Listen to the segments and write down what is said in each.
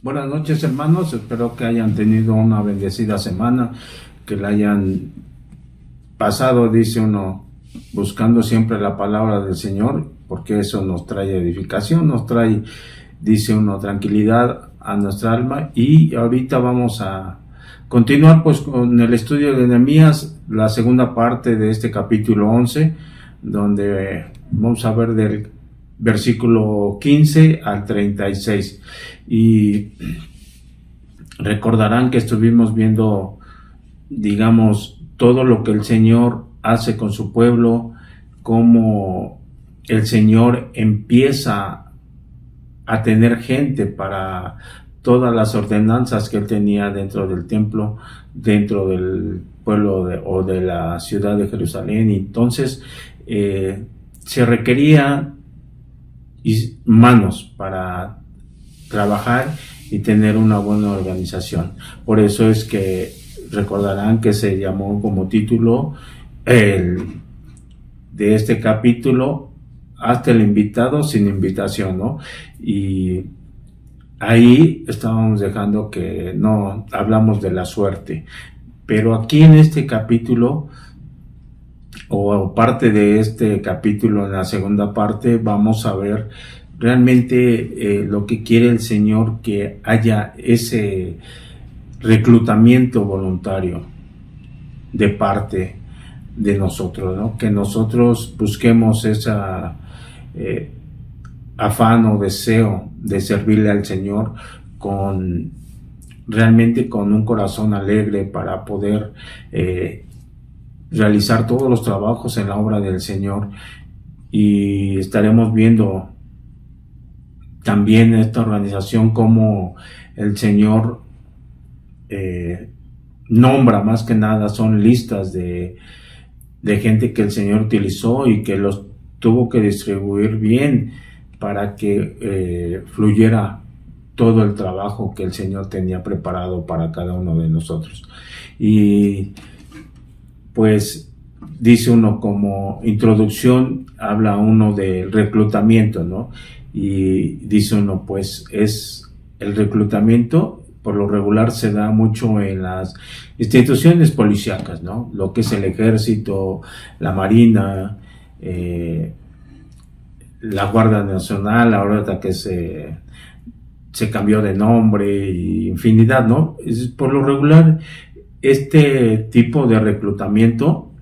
Buenas noches, hermanos. Espero que hayan tenido una bendecida semana, que la hayan pasado, dice uno, buscando siempre la palabra del Señor, porque eso nos trae edificación, nos trae, dice uno, tranquilidad a nuestra alma. Y ahorita vamos a continuar pues con el estudio de Nehemías, la segunda parte de este capítulo 11, donde vamos a ver del versículo 15 al 36. Y recordarán que estuvimos viendo, digamos, todo lo que el Señor hace con su pueblo, cómo el Señor empieza a tener gente para todas las ordenanzas que él tenía dentro del templo, dentro del pueblo o de la ciudad de Jerusalén. Y entonces se requería manos para trabajar y tener una buena organización. Por eso es que recordarán que se llamó como título de este capítulo, hasta el invitado sin invitación, ¿no? Y ahí estábamos dejando que no hablamos de la suerte, pero aquí en este capítulo, o parte de este capítulo, en la segunda parte, vamos a ver realmente lo que quiere el Señor, que haya ese reclutamiento voluntario de parte de nosotros, ¿no? Que nosotros busquemos esa afán o deseo de servirle al Señor realmente con un corazón alegre, para poder realizar todos los trabajos en la obra del Señor. Y estaremos viendo también esta organización, como el Señor nombra, más que nada son listas de gente que el Señor utilizó y que los tuvo que distribuir bien para que fluyera todo el trabajo que el Señor tenía preparado para cada uno de nosotros. Y pues dice uno, como introducción, habla uno del reclutamiento, ¿no? Y dice uno, pues es el reclutamiento, por lo regular se da mucho en las instituciones policíacas, ¿no? Lo que es el ejército, la marina, la Guardia Nacional, ahora que se cambió de nombre, y infinidad, ¿no? Por lo regular, este tipo de reclutamiento,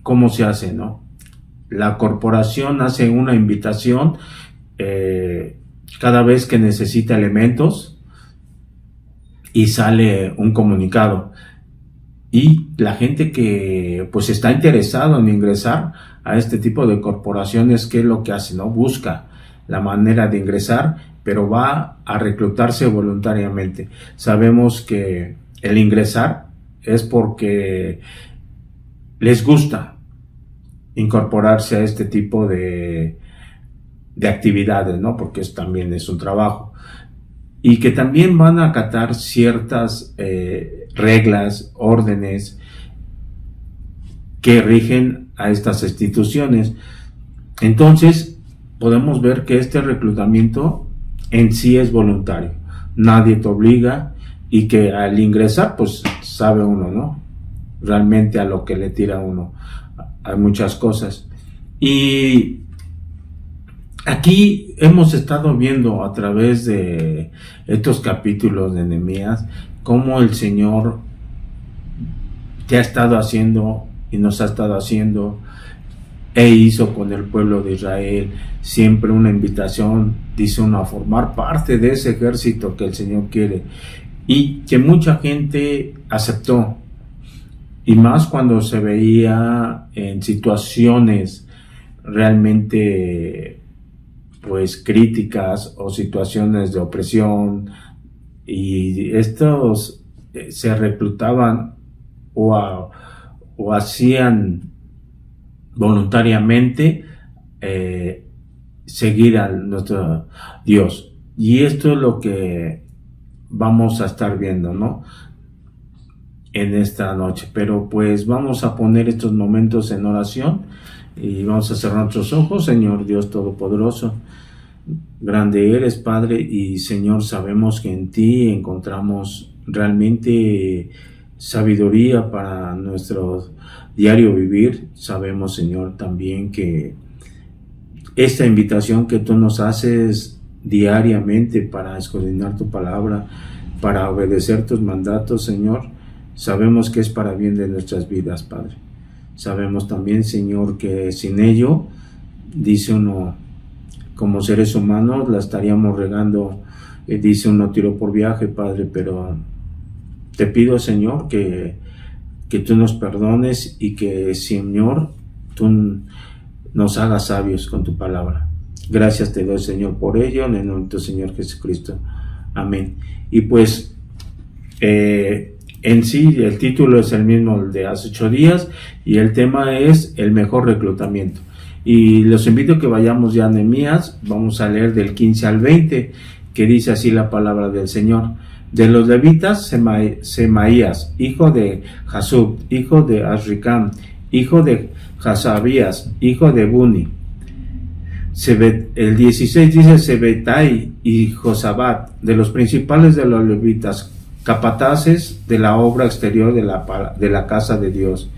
¿cómo se hace, no? La corporación hace una invitación cada vez que necesita elementos, y sale un comunicado, y la gente que pues está interesado en ingresar a este tipo de corporaciones, ¿qué es lo que hace, no? Busca la manera de ingresar, pero va a reclutarse voluntariamente. Sabemos que el ingresar es porque les gusta incorporarse a este tipo de actividades, ¿no? Porque también es un trabajo. Y que también van a acatar ciertas reglas, órdenes que rigen a estas instituciones. Entonces, podemos ver que este reclutamiento en sí es voluntario. Nadie te obliga, y que al ingresar, pues sabe uno, ¿no? Realmente a lo que le tira uno. Hay muchas cosas. Y aquí hemos estado viendo a través de estos capítulos de Nehemías cómo el Señor te ha estado haciendo y nos ha estado haciendo e hizo con el pueblo de Israel siempre una invitación, dice uno, a formar parte de ese ejército que el Señor quiere, y que mucha gente aceptó, y más cuando se veía en situaciones realmente pues críticas, o situaciones de opresión, y estos se reclutaban o hacían voluntariamente seguir a nuestro Dios. Y esto es lo que vamos a estar viendo, ¿no? En esta noche. Pero pues vamos a poner estos momentos en oración, y vamos a cerrar nuestros ojos. Señor Dios Todopoderoso, Grande eres, Padre, y Señor, sabemos que en ti encontramos realmente sabiduría para nuestro diario vivir. Sabemos, Señor, también que esta invitación que tú nos haces diariamente para escudriñar tu palabra, para obedecer tus mandatos, Señor, sabemos que es para bien de nuestras vidas, Padre. Sabemos también, Señor, que sin ello, dice uno, como seres humanos la estaríamos regando, dice uno, tiro por viaje, Padre, pero te pido, Señor, que tú nos perdones y que, Señor, tú nos hagas sabios con tu palabra. Gracias te doy, Señor, por ello, en el nombre de tu Señor Jesucristo. Amén. Y pues, en sí, el título es el mismo de hace 8 días y el tema es el mejor reclutamiento. Y los invito a que vayamos ya a Nehemías, vamos a leer del 15 al 20, que dice así la palabra del Señor. De los levitas, Semaías, hijo de Jasub, hijo de Azricam, hijo de Hasabías, hijo de Buni. El 16 dice Sebetai y Josabat, de los principales de los levitas, capataces de la obra exterior de la casa de Dios.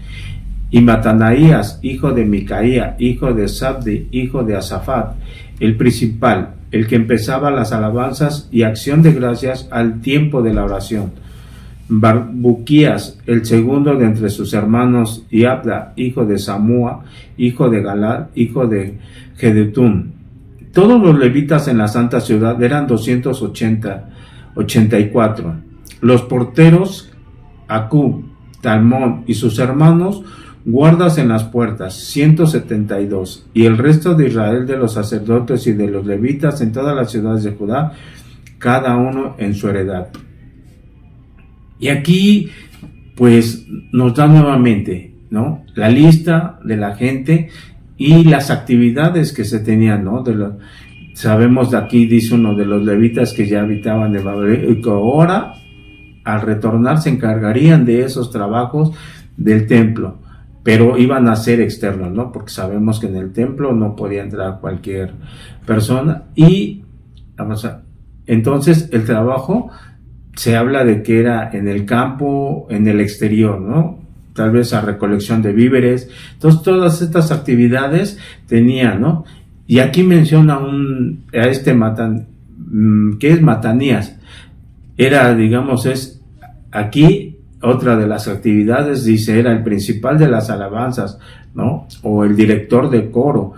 Y Matanaías, hijo de Micaía, hijo de Sabdi, hijo de Asafat, el principal, el que empezaba las alabanzas y acción de gracias al tiempo de la oración. Barbuquías, el segundo de entre sus hermanos, y Abda, hijo de Samúa, hijo de Galad, hijo de Gedutún. Todos los levitas en la santa ciudad eran 284. Los porteros, Acub, Talmón y sus hermanos, guardas en las puertas, 172, y el resto de Israel, de los sacerdotes y de los levitas en todas las ciudades de Judá, cada uno en su heredad. Y aquí, pues, nos da nuevamente, ¿no?, la lista de la gente y las actividades que se tenían, ¿no? Sabemos de aquí, dice uno de los levitas que ya habitaban de Babilonia, y que ahora, al retornar, se encargarían de esos trabajos del templo, pero iban a ser externos, ¿no? Porque sabemos que en el templo no podía entrar cualquier persona. Y entonces el trabajo se habla de que era en el campo, en el exterior, ¿no? Tal vez a recolección de víveres. Entonces todas estas actividades tenían, ¿no? Y aquí menciona a este que es Matanías. Era, digamos, es aquí otra de las actividades, dice, era el principal de las alabanzas, ¿no? O el director de coro.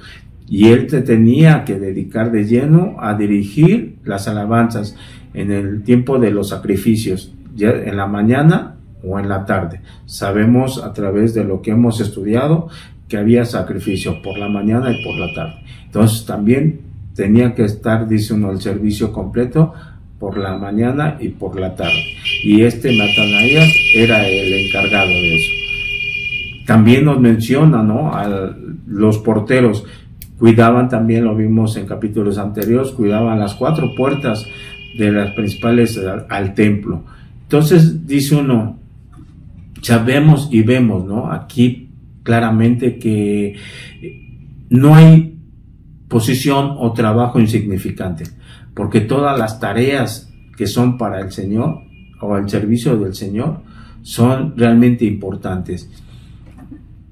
Y él te tenía que dedicar de lleno a dirigir las alabanzas en el tiempo de los sacrificios, ya en la mañana o en la tarde. Sabemos a través de lo que hemos estudiado que había sacrificio por la mañana y por la tarde. Entonces también tenía que estar, dice uno, el servicio completo por la mañana y por la tarde. Y Matanaías era el encargado de eso. También nos menciona, ¿no?, a los porteros. Cuidaban, también lo vimos en capítulos anteriores, cuidaban las 4 puertas de las principales al templo. Entonces dice uno, sabemos y vemos, ¿no?, aquí claramente que no hay posición o trabajo insignificante, porque todas las tareas que son para el Señor o al servicio del Señor son realmente importantes.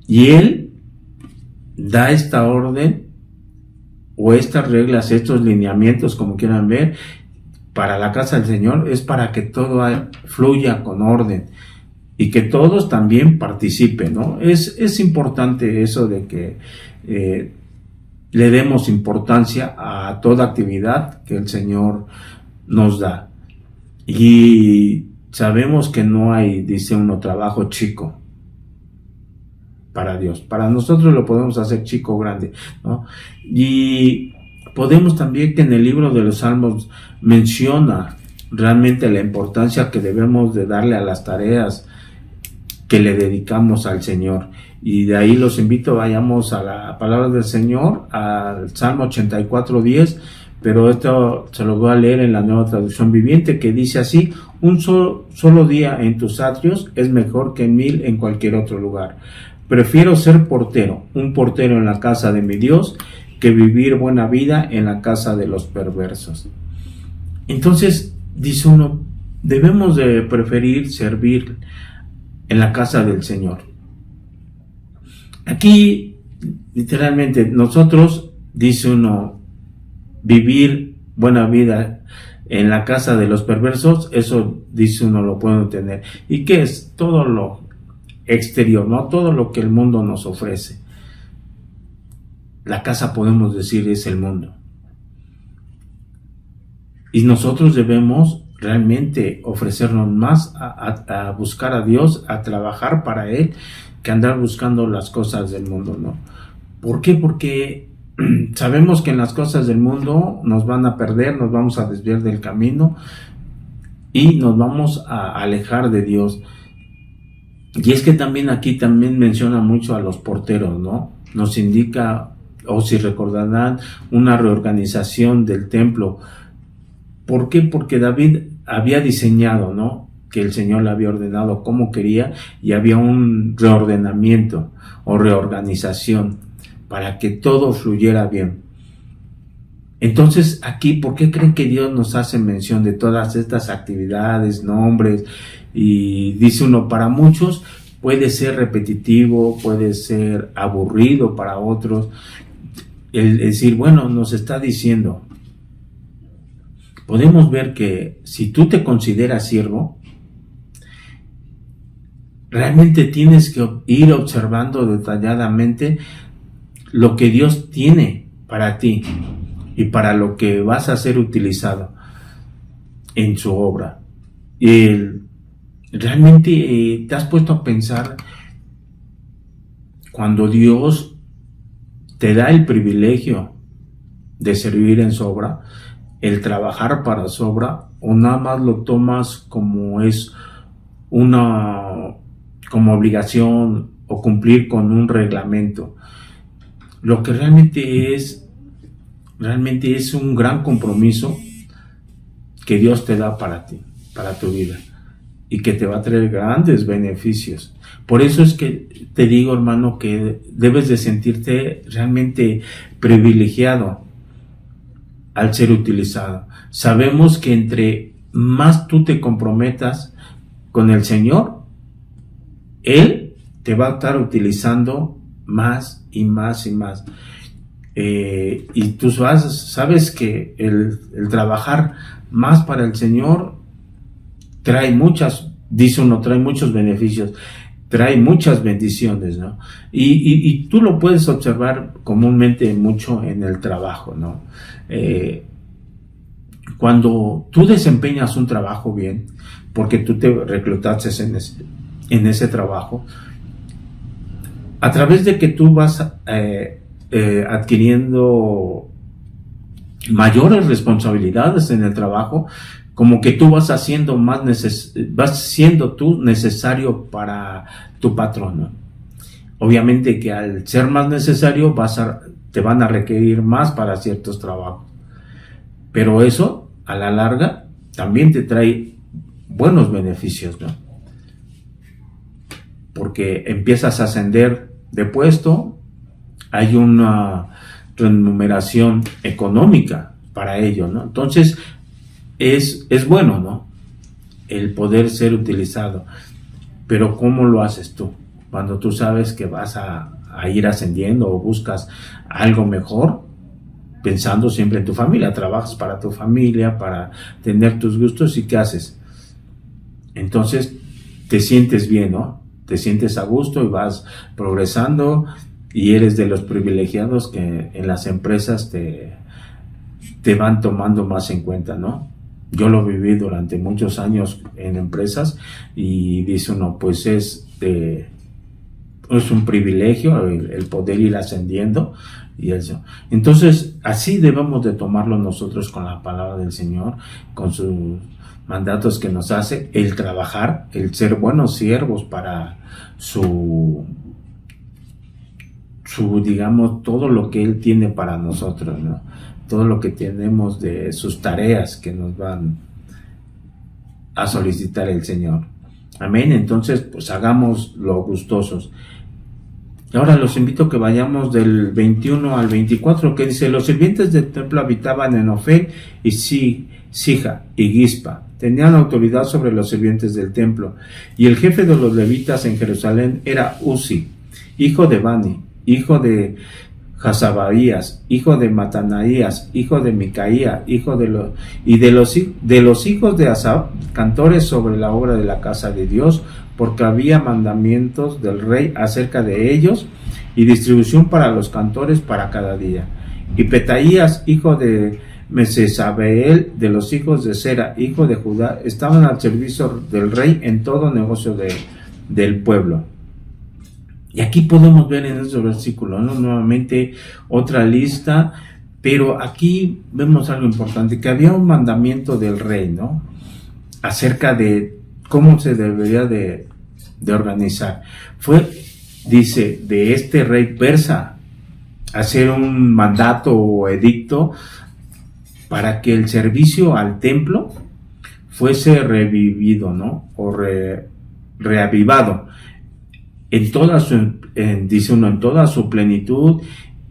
Y Él da esta orden o estas reglas, estos lineamientos, como quieran ver, para la casa del Señor, es para que todo fluya con orden y que todos también participen, ¿no? Es importante eso de que le demos importancia a toda actividad que el Señor nos da. Y sabemos que no hay, dice uno, trabajo chico para Dios. Para nosotros lo podemos hacer chico o grande, ¿no? Y podemos también, que en el libro de los Salmos menciona realmente la importancia que debemos de darle a las tareas que le dedicamos al Señor. Y de ahí los invito, vayamos a la palabra del Señor, al Salmo 84:10, pero esto se lo voy a leer en la Nueva Traducción Viviente, que dice así: un solo día en tus atrios es mejor que 1000 en cualquier otro lugar. Prefiero ser portero, un portero en la casa de mi Dios, que vivir buena vida en la casa de los perversos. Entonces, dice uno, debemos de preferir servir en la casa del Señor. Aquí, literalmente, nosotros, dice uno, vivir buena vida en la casa de los perversos, eso, dice uno, lo pueden tener. ¿Y qué es? Todo lo exterior, ¿no? Todo lo que el mundo nos ofrece. La casa, podemos decir, es el mundo. Y nosotros debemos realmente ofrecernos más a buscar a Dios, a trabajar para Él, que andar buscando las cosas del mundo, ¿no? ¿Por qué? Porque sabemos que en las cosas del mundo nos van a perder, nos vamos a desviar del camino y nos vamos a alejar de Dios. Y es que también aquí también menciona mucho a los porteros, ¿no? Nos indica, o si recordarán, una reorganización del templo. ¿Por qué? Porque David había diseñado, ¿no?, que el Señor le había ordenado como quería, y había un reordenamiento o reorganización para que todo fluyera bien. Entonces, aquí, ¿por qué creen que Dios nos hace mención de todas estas actividades, nombres? Y dice uno, para muchos puede ser repetitivo, puede ser aburrido para otros. El decir, bueno, nos está diciendo, podemos ver que si tú te consideras siervo, realmente tienes que ir observando detalladamente lo que Dios tiene para ti y para lo que vas a ser utilizado en su obra. Realmente te has puesto a pensar, cuando Dios te da el privilegio de servir en su obra, el trabajar para su obra, o nada más lo tomas como es como obligación o cumplir con un reglamento. Lo que realmente es un gran compromiso que Dios te da para ti, para tu vida, y que te va a traer grandes beneficios. Por eso es que te digo, hermano, que debes de sentirte realmente privilegiado al ser utilizado. Sabemos que entre más tú te comprometas con el Señor, Él te va a estar utilizando más y más y más. Y tú sabes que el trabajar más para el Señor trae muchos beneficios, trae muchas bendiciones, ¿no? Y tú lo puedes observar comúnmente mucho en el trabajo, ¿no? Cuando tú desempeñas un trabajo bien, porque tú te reclutaste en ese trabajo, a través de que tú vas adquiriendo mayores responsabilidades en el trabajo, como que tú vas siendo tú necesario para tu patrón, ¿no? Obviamente que al ser más necesario te van a requerir más para ciertos trabajos, pero eso a la larga también te trae buenos beneficios, ¿no? Porque empiezas a ascender de puesto, hay una remuneración económica para ello, ¿no? Entonces es bueno, ¿no?, el poder ser utilizado. Pero ¿cómo lo haces tú? Cuando tú sabes que vas a ir ascendiendo o buscas algo mejor, pensando siempre en tu familia, trabajas para tu familia, para tener tus gustos, ¿y qué haces? Entonces te sientes bien, ¿no? Te sientes a gusto y vas progresando, y eres de los privilegiados que en las empresas te van tomando más en cuenta, ¿no? Yo lo viví durante muchos años en empresas, y dice uno, pues es un privilegio el poder ir ascendiendo y eso. Entonces, así debemos de tomarlo nosotros con la palabra del Señor, con sus mandatos que nos hace, el trabajar, el ser buenos siervos para su digamos, todo lo que Él tiene para nosotros, ¿no? Todo lo que tenemos de sus tareas que nos van a solicitar el Señor. Amén. Entonces, pues hagámoslo gustosos. Ahora los invito a que vayamos del 21 al 24, que dice: los sirvientes del templo habitaban en Ofel y Sija y Gispa. Tenían autoridad sobre los sirvientes del templo. Y el jefe de los levitas en Jerusalén era Uzi, hijo de Bani, hijo de Hasabaías, hijo de Matanaías, hijo de Micaía, hijo de los hijos de Asaf, cantores sobre la obra de la casa de Dios, porque había mandamientos del rey acerca de ellos y distribución para los cantores para cada día. Y Petaías, hijo de Mesesabeel, de los hijos de Sera, hijo de Judá, estaban al servicio del rey en todo negocio del pueblo. Y aquí podemos ver en esos versículos, ¿no? Nuevamente otra lista, pero aquí vemos algo importante, que había un mandamiento del rey, ¿no? Acerca de cómo se debería de organizar. Dice, de este rey persa, hacer un mandato o edicto para que el servicio al templo fuese revivido, ¿no? O reavivado en toda su plenitud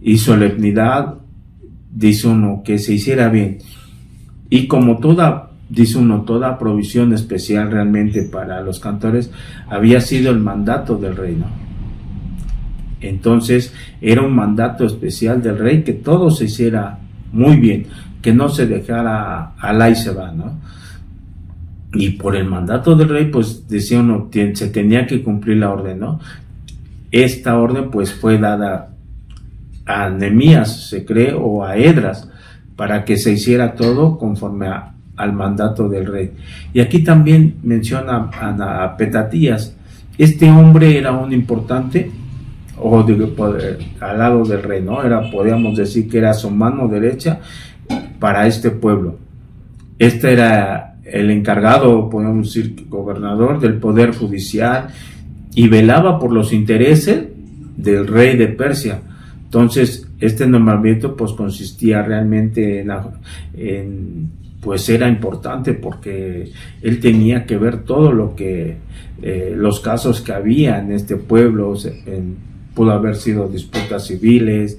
y solemnidad, dice uno, que se hiciera bien. Y como toda provisión especial realmente para los cantores había sido el mandato del rey, ¿no? Entonces era un mandato especial del rey que todo se hiciera muy bien, que no se dejara al y se va, ¿no? Y por el mandato del rey, pues decía uno, se tenía que cumplir la orden, ¿no? Esta orden pues fue dada a Nehemías, se cree, o a Esdras, para que se hiciera todo conforme al mandato del rey. Y aquí también menciona a Petatías. Este hombre era un importante, al lado del rey, ¿no? Podríamos decir que era su mano derecha para este pueblo. Este era el encargado, podemos decir, gobernador del poder judicial, y velaba por los intereses del rey de Persia. Entonces, este nombramiento pues consistía realmente pues era importante, porque él tenía que ver todo lo que los casos que había en este pueblo. Pudo haber sido disputas civiles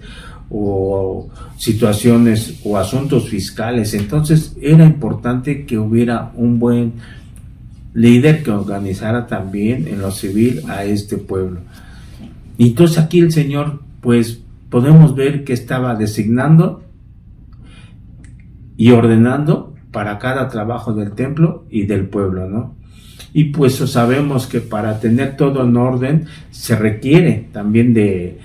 o situaciones o asuntos fiscales. Entonces era importante que hubiera un buen líder que organizara también en lo civil a este pueblo. Y entonces aquí el Señor, pues podemos ver que estaba designando y ordenando para cada trabajo del templo y del pueblo, ¿no? Y pues sabemos que para tener todo en orden se requiere también de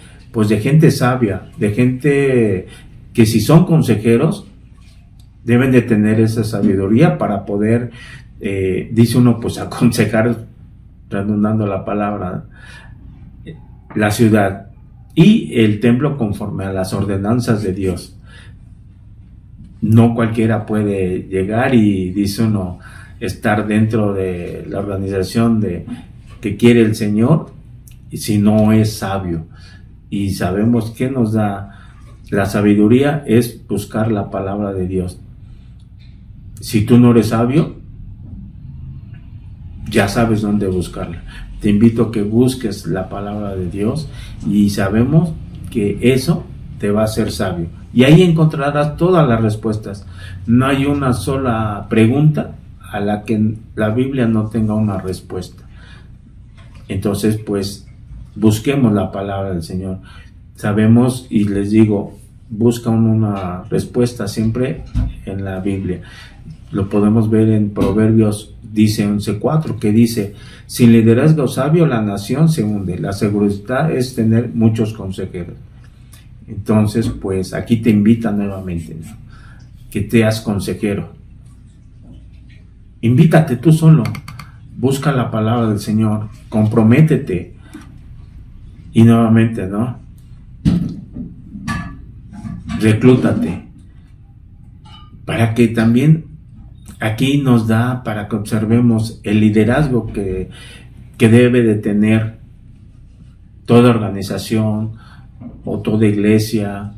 gente sabia, de gente que, si son consejeros, deben de tener esa sabiduría para poder, dice uno, pues aconsejar, redundando la palabra, la ciudad y el templo conforme a las ordenanzas de Dios. No cualquiera puede llegar y, dice uno, estar dentro de la organización que quiere el Señor si no es sabio. Y sabemos que nos da la sabiduría, es buscar la palabra de Dios. Si tú no eres sabio, ya sabes dónde buscarla. Te invito a que busques la palabra de Dios, y sabemos que eso te va a hacer sabio. Y ahí encontrarás todas las respuestas. No hay una sola pregunta a la que la Biblia no tenga una respuesta. Entonces, pues, busquemos la palabra del Señor. Sabemos, y les digo, buscan una respuesta siempre en la Biblia. Lo podemos ver en Proverbios, dice 11:4, que dice: sin liderazgo sabio la nación se hunde. La seguridad es tener muchos consejeros. Entonces, pues aquí te invita nuevamente, ¿no?, que te seas consejero. Invítate tú solo, busca la palabra del Señor, comprométete, y nuevamente, ¿no?, reclútate, para que también aquí nos da para que observemos el liderazgo que debe de tener toda organización o toda iglesia,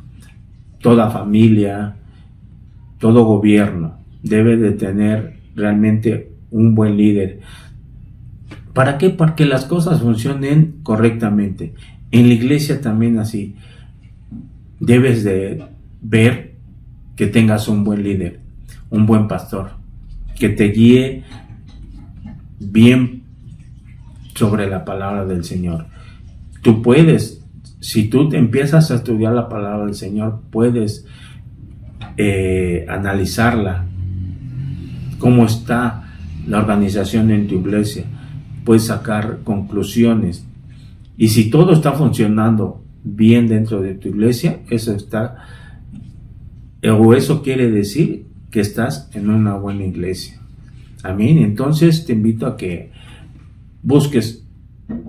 toda familia, todo gobierno. Debe de tener realmente un buen líder. ¿Para qué? Para que las cosas funcionen correctamente. En la iglesia también así. Debes de ver que tengas un buen líder, un buen pastor, que te guíe bien sobre la palabra del Señor. Tú puedes, si tú te empiezas a estudiar la palabra del Señor, puedes analizarla, cómo está la organización en tu iglesia, puedes sacar conclusiones. Y si todo está funcionando bien dentro de tu iglesia, eso quiere decir que estás en una buena iglesia. Amén. Entonces te invito a que busques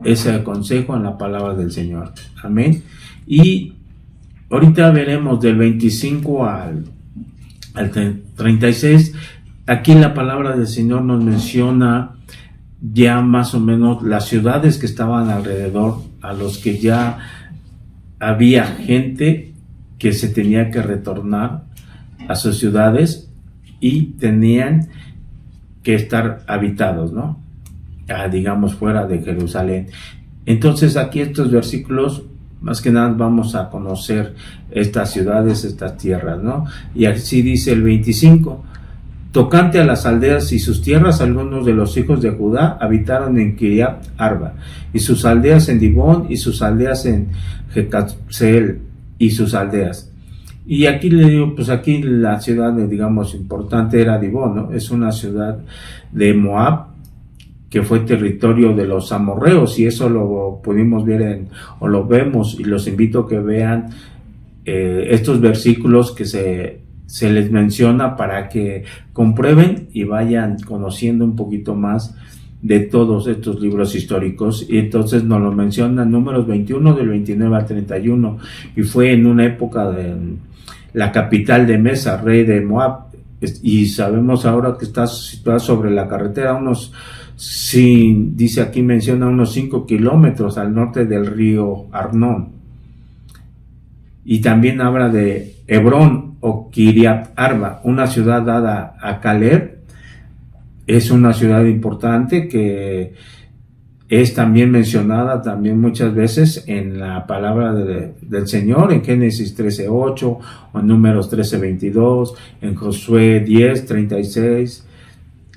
ese consejo en la palabra del Señor. Amén. Y ahorita veremos del 25 al 36. Aquí la palabra del Señor nos menciona ya más o menos las ciudades que estaban alrededor, a los que ya había gente que se tenía que retornar a sus ciudades y tenían que estar habitados, ¿no? Digamos fuera de Jerusalén. Entonces aquí estos versículos, más que nada vamos a conocer estas ciudades, estas tierras, ¿no? Y así dice el 25: tocante a las aldeas y sus tierras, algunos de los hijos de Judá habitaron en Kiriat Arba, y sus aldeas en Dibón, y sus aldeas en Jecabseel, y sus aldeas. Y aquí le digo, pues aquí la ciudad, digamos, importante era Dibón, ¿no? Es una ciudad de Moab, que fue territorio de los amorreos, y eso lo pudimos ver o lo vemos, y los invito a que vean estos versículos que se les menciona para que comprueben y vayan conociendo un poquito más de todos estos libros históricos. Y entonces nos lo menciona Números 21 del 29 al 31, y fue en una época de la capital de Mesa, rey de Moab, y sabemos ahora que está situada sobre la carretera dice aquí, menciona unos 5 kilómetros al norte del río Arnón. Y también habla de Hebrón o Kiriat Arba, una ciudad dada a Caleb. Es una ciudad importante que es también mencionada también muchas veces en la palabra del Señor, en Génesis 13:8, o en Números 13:22, en Josué 10:36,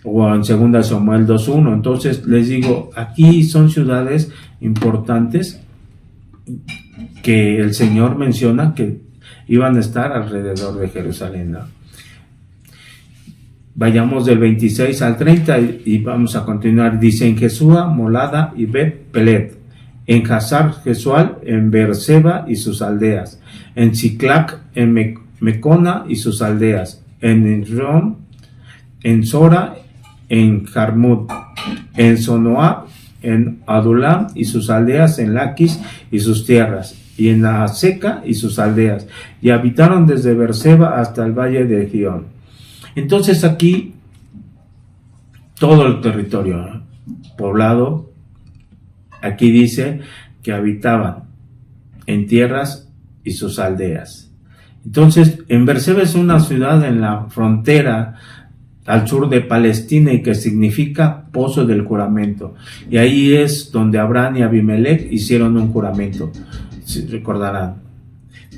o en 2 Samuel 2:1. Entonces les digo, aquí son ciudades importantes que el Señor menciona que iban a estar alrededor de Jerusalén, ¿no? Vayamos del 26 al 30 y vamos a continuar. Dice: en Jesúa, Molada y Bet Pelet, en Hazar Jesual, en Beerseba y sus aldeas, en Ciclac, en Mecona y sus aldeas, en Enron, en Sora, en Jarmut, en Sonoa, en Adulam y sus aldeas, en Laquis y sus tierras, y en Aseca y sus aldeas, y habitaron desde Beerseba hasta el valle de Gión. Entonces aquí todo el territorio poblado, aquí dice que habitaban en tierras y sus aldeas. Entonces, en Beerseba es una ciudad en la frontera al sur de Palestina, y que significa pozo del juramento. Y ahí es donde Abraham y Abimelech hicieron un juramento, si recordarán.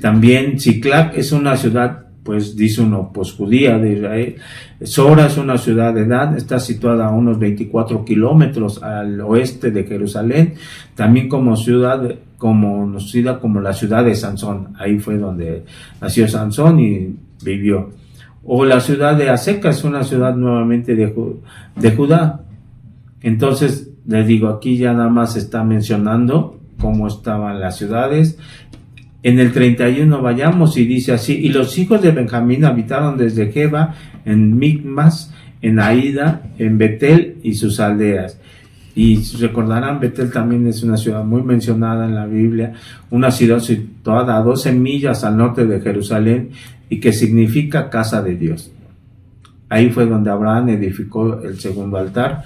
También Ciclac es una ciudad, pues dice uno, pues judía de Israel. Sora es una ciudad de Dan, está situada a unos 24 kilómetros al oeste de Jerusalén, también conocida como la ciudad de Sansón. Ahí fue donde nació Sansón y vivió. O la ciudad de Aseca es una ciudad nuevamente de Judá. Entonces les digo, aquí ya nada más está mencionando cómo estaban las ciudades. En el 31 vayamos y dice así: y los hijos de Benjamín habitaron desde Geba, en Micmas, en Aida, en Betel y sus aldeas. Y recordarán, Betel también es una ciudad muy mencionada en la Biblia, una ciudad situada a 12 millas al norte de Jerusalén, y que significa casa de Dios. Ahí fue donde Abraham edificó el segundo altar.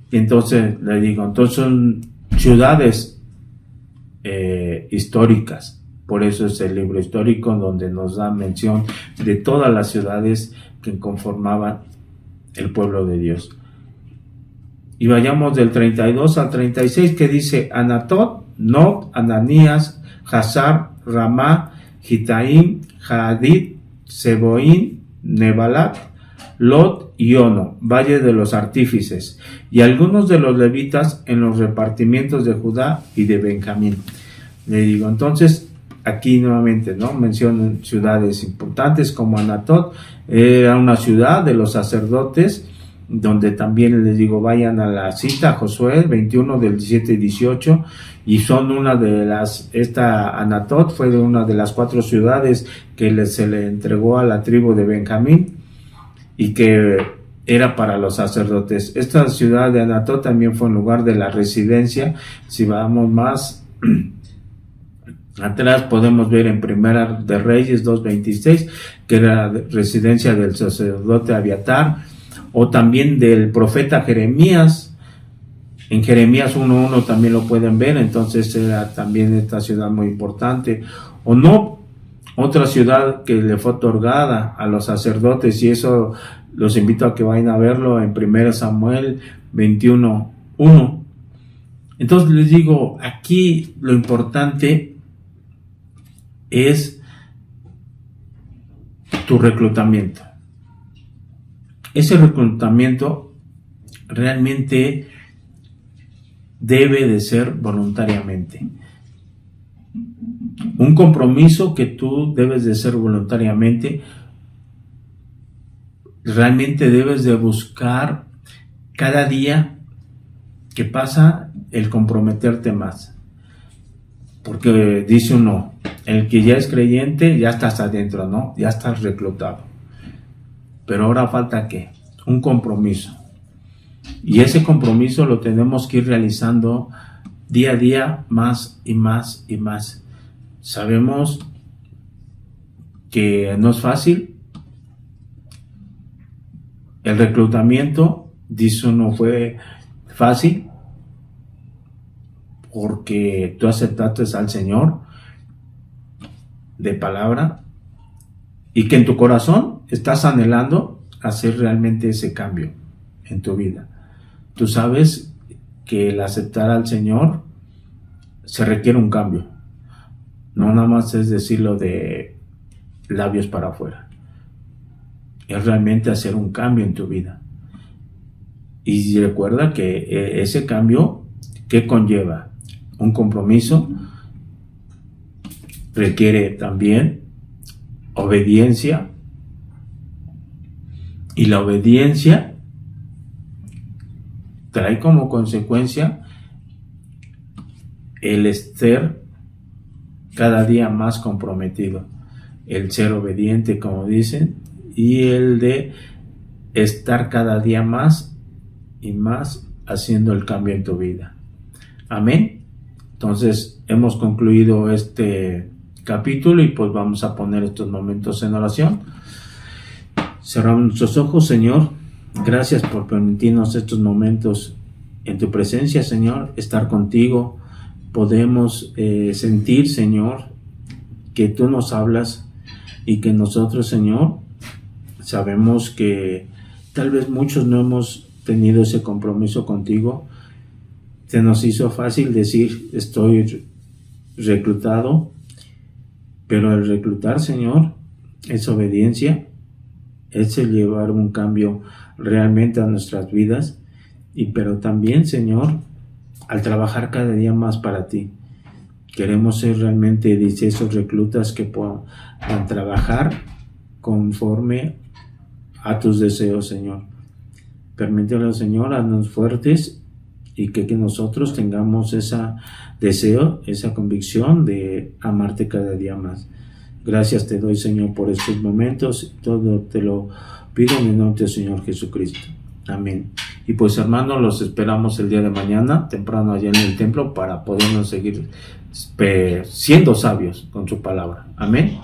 Y entonces le digo, entonces son ciudades históricas. Por eso es el libro histórico donde nos da mención de todas las ciudades que conformaban el pueblo de Dios. Y vayamos del 32 al 36, que dice: Anatot Nob, Ananías, Hazar, Ramá, Gitaim, Hadid, Seboín, Nebalat, Lot y Ono, valle de los artífices, y algunos de los levitas en los repartimientos de Judá y de Benjamín. Le digo, entonces, aquí nuevamente, ¿no? Mencionan ciudades importantes como Anatot, era una ciudad de los sacerdotes, donde también les digo, vayan a la cita, Josué 21 del 17 y 18, y son una de las, esta Anatot fue de una de las 4 ciudades que se le entregó a la tribu de Benjamín, y que era para los sacerdotes. Esta ciudad de Anatot también fue un lugar de la residencia. Si vamos más atrás, podemos ver en Primera de Reyes 2.26, que era residencia del sacerdote Abiatar, o también del profeta Jeremías. En Jeremías 1.1 también lo pueden ver, entonces era también esta ciudad muy importante. O no, otra ciudad que le fue otorgada a los sacerdotes, y eso los invito a que vayan a verlo en 1 Samuel 21.1. Entonces les digo, aquí lo importante es tu reclutamiento. Ese reclutamiento realmente debe de ser voluntariamente. Un compromiso que tú debes de hacer voluntariamente. Realmente debes de buscar cada día que pasa el comprometerte más. Porque dice uno, el que ya es creyente, ya estás adentro, ¿no? Ya estás reclutado. Pero ahora falta ¿qué? Un compromiso. Y ese compromiso lo tenemos que ir realizando día a día, más y más y más. Sabemos que no es fácil. El reclutamiento, dice uno, fue fácil porque tú aceptaste al Señor de palabra y que en tu corazón estás anhelando hacer realmente ese cambio en tu vida. Tú sabes que el aceptar al Señor se requiere un cambio. No nada más es decirlo de labios para afuera. Es realmente hacer un cambio en tu vida. Y recuerda que ese cambio, ¿qué conlleva? Un compromiso, requiere también obediencia, y la obediencia trae como consecuencia el estar cada día más comprometido, el ser obediente, como dicen, y el de estar cada día más y más haciendo el cambio en tu vida. Amén. Entonces hemos concluido este capítulo y pues vamos a poner estos momentos en oración. Cerramos nuestros ojos, Señor. Gracias por permitirnos estos momentos en tu presencia, Señor, estar contigo. Podemos sentir, Señor, que tú nos hablas y que nosotros, Señor, sabemos que tal vez muchos no hemos tenido ese compromiso contigo. Se nos hizo fácil decir, estoy reclutado, pero el reclutar, Señor, es obediencia, es el llevar un cambio realmente a nuestras vidas, pero también, Señor, al trabajar cada día más para ti. Queremos ser realmente, dice, esos reclutas que puedan trabajar conforme a tus deseos, Señor. Permítelo, Señor, haznos fuertes y que nosotros tengamos ese deseo, esa convicción de amarte cada día más. Gracias te doy, Señor, por estos momentos. Todo te lo pido en el nombre del Señor Jesucristo. Amén. Y pues, hermanos, los esperamos el día de mañana, temprano allá en el templo, para podernos seguir siendo sabios con su palabra. Amén.